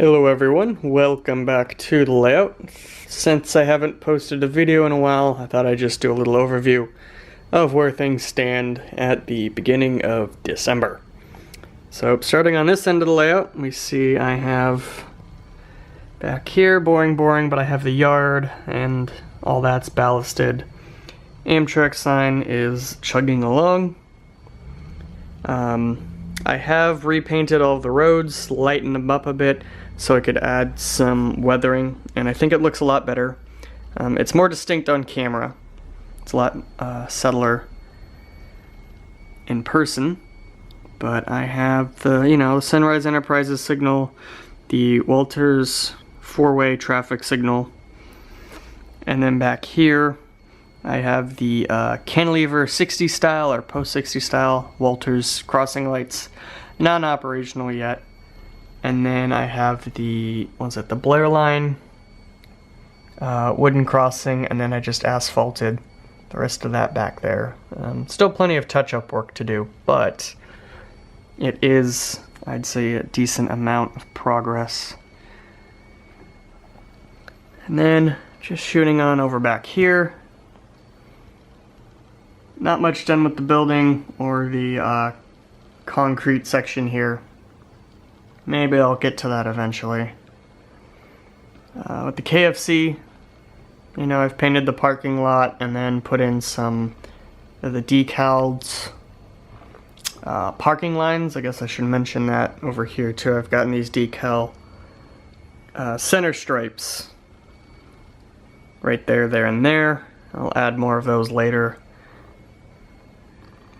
Hello everyone, welcome back to the layout. Since I haven't posted a video in a while, I thought I'd just do a little overview of where things stand at the beginning of December. So starting on this end of the layout, we see I have back here, boring, but I have the yard and all that's ballasted. Amtrak sign is chugging along. I have repainted all of the roads, lightened them up a bit so I could add some weathering, and I think it looks a lot better. It's more distinct on camera. It's a lot subtler in person, but I have the Sunrise Enterprises signal, the Walters four-way traffic signal, and then back here I have the cantilever 60 style or post 60 style Walters crossing lights, non-operational yet. And then I have the Blair line wooden crossing, and then I just asphalted the rest of that back there. Still plenty of touch-up work to do, but it is, I'd say, a decent amount of progress. And then just shooting on over back here. Not much done with the building or the concrete section here. Maybe I'll get to that eventually. With the KFC, I've painted the parking lot and then put in some of the decals parking lines. I guess I should mention that over here too. I've gotten these decal center stripes right there, and there. I'll add more of those later.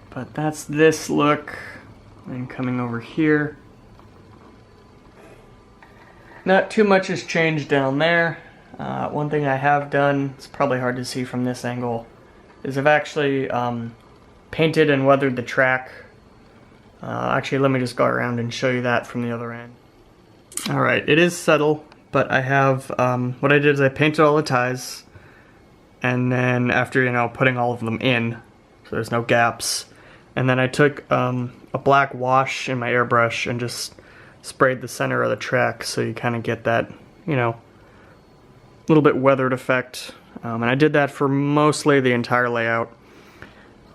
But that's this look. And coming over here, not too much has changed down there. One thing I have done, it's probably hard to see from this angle, is I've actually painted and weathered the track. Actually, let me just go around and show you that from the other end. Alright, it is subtle, but I have, what I did is I painted all the ties, and then after, putting all of them in, so there's no gaps, and then I took a black wash in my airbrush and just sprayed the center of the track so you kind of get that, little bit weathered effect. And I did that for mostly the entire layout.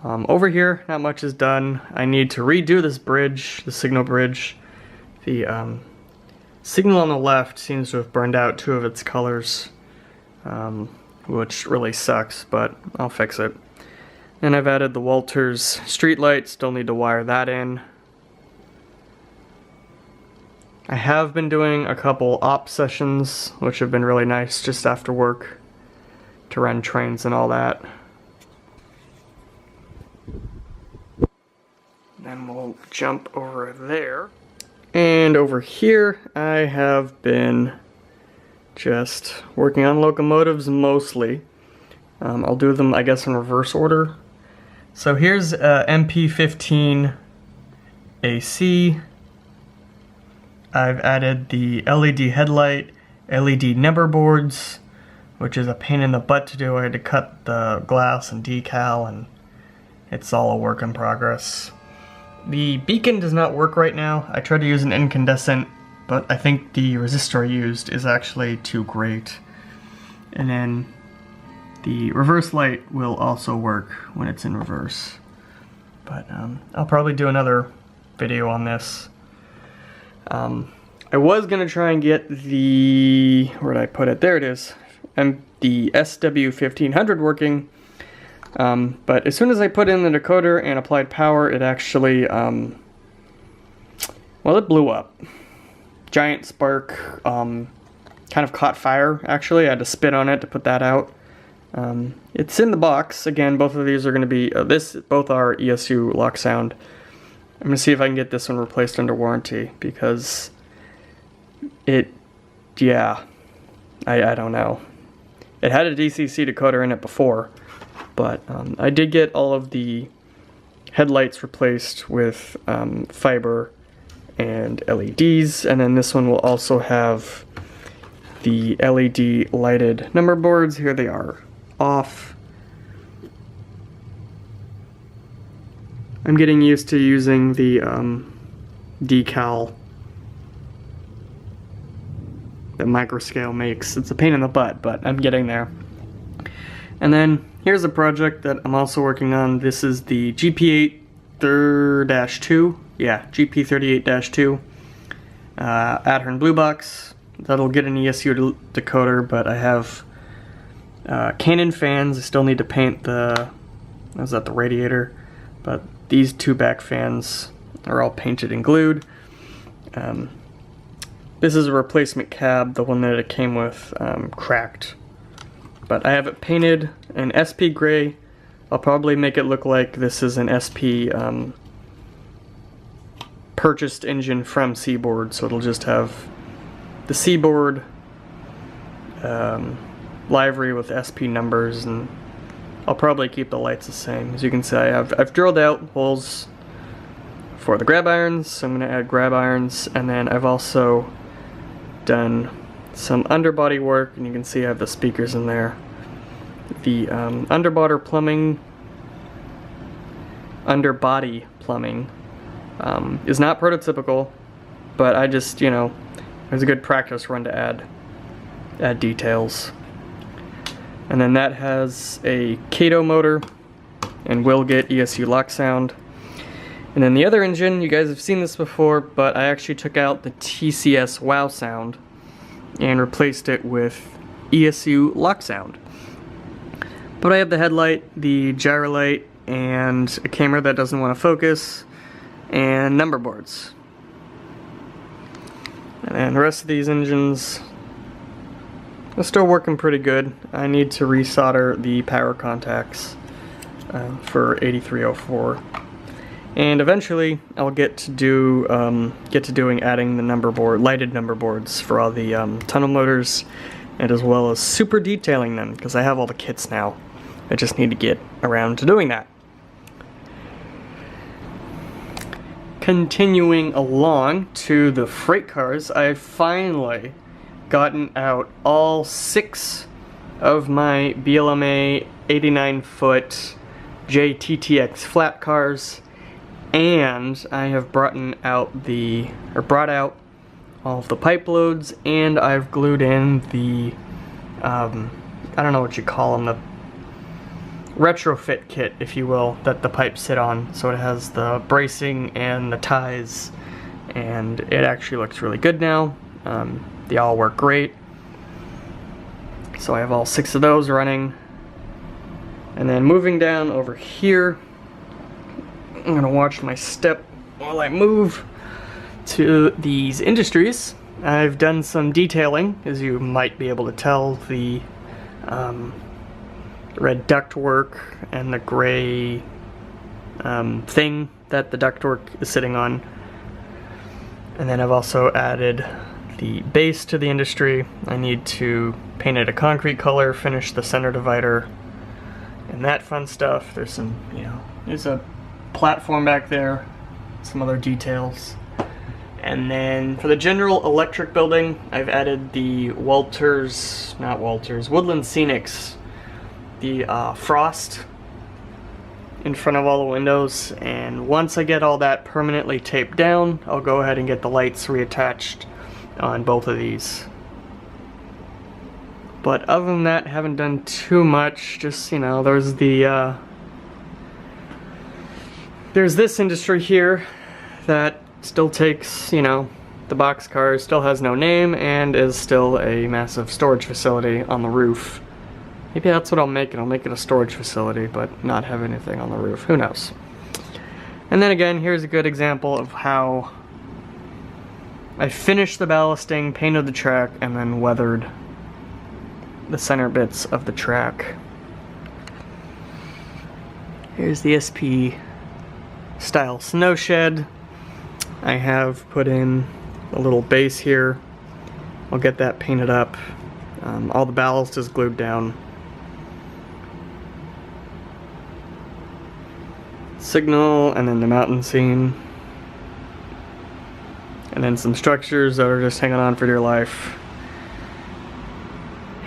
Over here, not much is done. I need to redo this bridge, the signal bridge. The signal on the left seems to have burned out two of its colors, which really sucks, but I'll fix it. And I've added the Walters street light, still need to wire that in. I have been doing a couple op sessions, which have been really nice just after work to run trains and all that. Then we'll jump over there. And over here, I have been just working on locomotives mostly. I'll do them, I guess, in reverse order. So here's MP15 AC. I've added the LED headlight, LED number boards, which is a pain in the butt to do. I had to cut the glass and decal, and it's all a work in progress. The beacon does not work right now. I tried to use an incandescent, but I think the resistor I used is actually too great. And then the reverse light will also work when it's in reverse. But I'll probably do another video on this. I was going to try and get the, where did I put it? There it is. And the SW1500 working. But as soon as I put in the decoder and applied power, it actually, well, it blew up. Giant spark, kind of caught fire, actually. I had to spit on it to put that out. It's in the box. Again, both of these are going to be, both are ESU lock sound. I'm going to see if I can get this one replaced under warranty, because I don't know. It had a DCC decoder in it before, but I did get all of the headlights replaced with fiber and LEDs, and then this one will also have the LED lighted number boards. Here they are, off. I'm getting used to using the decal that microscale makes. It's a pain in the butt, but I'm getting there. And then here's a project that I'm also working on. This is the GP8-2. Yeah, GP38-2. Adhern Blue Box. That'll get an ESU decoder, but I have Canon fans. I still need to paint the radiator, but these two back fans are all painted and glued. This is a replacement cab. The one that it came with cracked, but I have it painted an SP gray. I'll probably make it look like this is an SP purchased engine from Seaboard, so it'll just have the Seaboard livery with SP numbers, and I'll probably keep the lights the same. As you can see, I've drilled out holes for the grab irons, so I'm going to add grab irons, and then I've also done some underbody work, and you can see I have the speakers in there. The underbody plumbing is not prototypical, but I just, it was a good practice run to add details. And then that has a Kato motor and will get ESU lock sound. And then the other engine, you guys have seen this before, but I actually took out the TCS wow sound and replaced it with ESU lock sound. But I have the headlight, the gyro light, and a camera that doesn't want to focus, and number boards. And then the rest of these engines are still working pretty good. I need to resolder the power contacts for 8304. And eventually, I'll get to doing adding the lighted number boards for all the tunnel motors, and as well as super detailing them, because I have all the kits now. I just need to get around to doing that. Continuing along to the freight cars, I've finally gotten out all 6 of my BLMA 89-foot JTTX flat cars. And I have brought out all of the pipe loads, and I've glued in the, I don't know what you call them, the retrofit kit, if you will, that the pipes sit on. So it has the bracing and the ties, and it actually looks really good now. They all work great. So I have all 6 of those running. And then moving down over here, I'm gonna watch my step while I move to these industries. I've done some detailing, as you might be able to tell. The red ductwork and the gray thing that the ductwork is sitting on. And then I've also added the base to the industry. I need to paint it a concrete color, finish the center divider, and that fun stuff. There's some, there's a platform back there, some other details. And then for the general electric building, I've added the Woodland Scenics, the frost in front of all the windows. And once I get all that permanently taped down, I'll go ahead and get the lights reattached on both of these. But other than that, haven't done too much. Just, there's the there's this industry here that still takes, the boxcar, still has no name, and is still a massive storage facility on the roof. Maybe that's what I'll make it. I'll make it a storage facility, but not have anything on the roof. Who knows? And then again, here's a good example of how I finished the ballasting, painted the track, and then weathered the center bits of the track. Here's the SP style snow shed. I have put in a little base here. I'll get that painted up. All the ballast is glued down. Signal, and then the mountain scene. And then some structures that are just hanging on for dear life.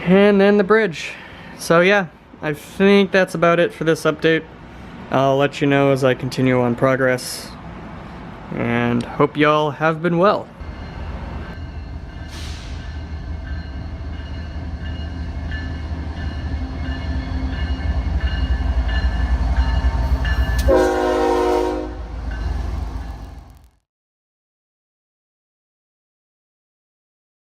And then the bridge. So yeah, I think that's about it for this update. I'll let you know as I continue on progress, and hope y'all have been well.